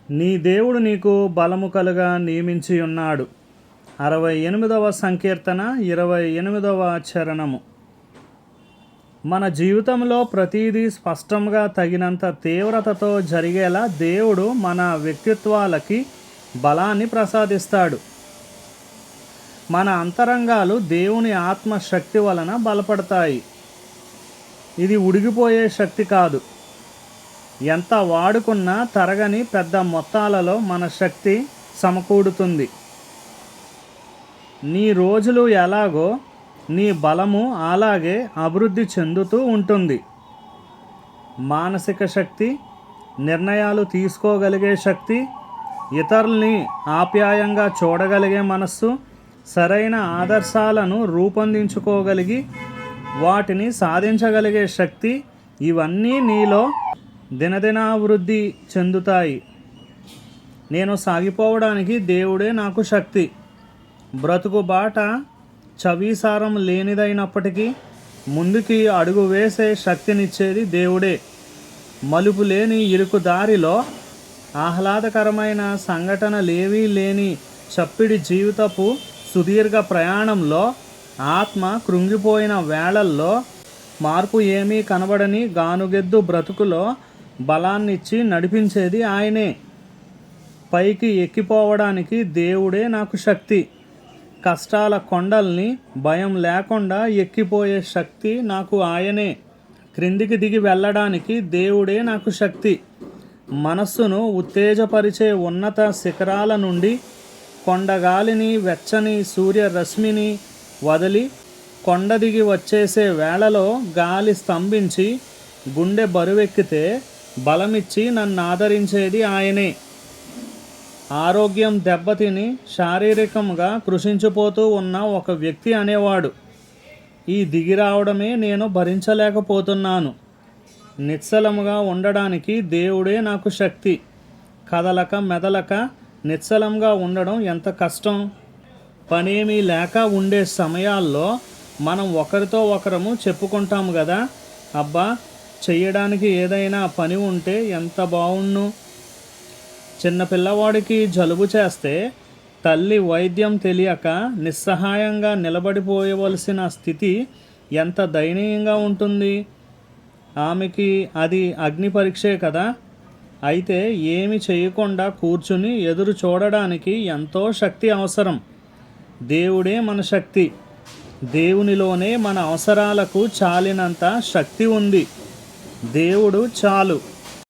నీ దేవుడు నీకు బలము కలుగా నియమించి ఉన్నాడు. 68వ సంకీర్తన 28వ చరణము. మన జీవితంలో ప్రతిదీ స్పష్టంగా తగినంత తీవ్రతతో జరిగేలా దేవుడు మన వ్యక్తిత్వాలకి బలాన్ని ప్రసాదిస్తాడు. మన అంతరంగాలు దేవుని ఆత్మశక్తి వలన బలపడతాయి. ఇది ఉడిగిపోయే శక్తి కాదు. ఎంత వాడుకున్నా తరగని పెద్ద మొత్తాలలో మన శక్తి సమకూడుతుంది. నీ రోజులు ఎలాగో నీ బలము అలాగే అభివృద్ధి చెందుతూ ఉంటుంది. మానసిక శక్తి, నిర్ణయాలు తీసుకోగలిగే శక్తి, ఇతరుల్ని ఆప్యాయంగా చూడగలిగే మనస్సు, సరైన ఆదర్శాలను రూపొందించుకోగలిగి వాటిని సాధించగలిగే శక్తి, ఇవన్నీ నీలో దినదినాభివృద్ధి చెందుతాయి. నేను సాగిపోవడానికి దేవుడే నాకు శక్తి. బ్రతుకు బాట చవీసారం లేనిదైనప్పటికీ ముందుకి అడుగు వేసే శక్తినిచ్చేది దేవుడే. మలుపు లేని ఇరుకు దారిలో, ఆహ్లాదకరమైన సంఘటనలేవీ లేని చప్పిడి జీవితపు సుదీర్ఘ ప్రయాణంలో, ఆత్మ కృంగిపోయిన వేళల్లో, మార్పు ఏమీ కనబడని గానుగెద్దు బ్రతుకులో బలాన్నిచ్చి నడిపించేది ఆయనే. పైకి ఎక్కిపోవడానికి దేవుడే నాకు శక్తి. కష్టాల కొండల్ని భయం లేకుండా ఎక్కిపోయే శక్తి నాకు ఆయనే. క్రిందికి దిగి వెళ్ళడానికి దేవుడే నాకు శక్తి. మనస్సును ఉత్తేజపరిచే ఉన్నత శిఖరాల నుండి కొండగాలిని, వెచ్చని సూర్యరశ్మిని వదిలి కొండ దిగి వచ్చేసే వేళలో గాలి స్తంభించి గుండె బరువెక్కితే బలమిచ్చి నన్ను ఆదరించేది ఆయనే. ఆరోగ్యం దెబ్బతిని శారీరకంగా కృషించిపోతూ ఉన్న ఒక వ్యక్తి అనేవాడు, ఈ దిగి రావడమే నేను భరించలేకపోతున్నాను. నిశ్చలముగా ఉండడానికి దేవుడే నాకు శక్తి. కదలక మెదలక నిశ్చలంగా ఉండడం ఎంత కష్టం. పనేమీ లేక ఉండే సమయాల్లో మనం ఒకరితో ఒకరము చెప్పుకుంటాము కదా, అబ్బా చెయ్యడానికి ఏదైనా పని ఉంటే ఎంత బావుణ్ణు. చిన్నపిల్లవాడికి జలుబు చేస్తే తల్లి వైద్యం తెలియక నిస్సహాయంగా నిలబడిపోయవలసిన స్థితి ఎంత దయనీయంగా ఉంటుంది. ఆమెకి అది అగ్ని పరీక్షే కదా. అయితే ఏమి చేయకుండా కూర్చుని ఎదురు చూడడానికి ఎంతో శక్తి అవసరం. దేవుడే మన శక్తి. దేవునిలోనే మన అవసరాలకు చాలినంత శక్తి ఉంది. దేవుడు చాలు.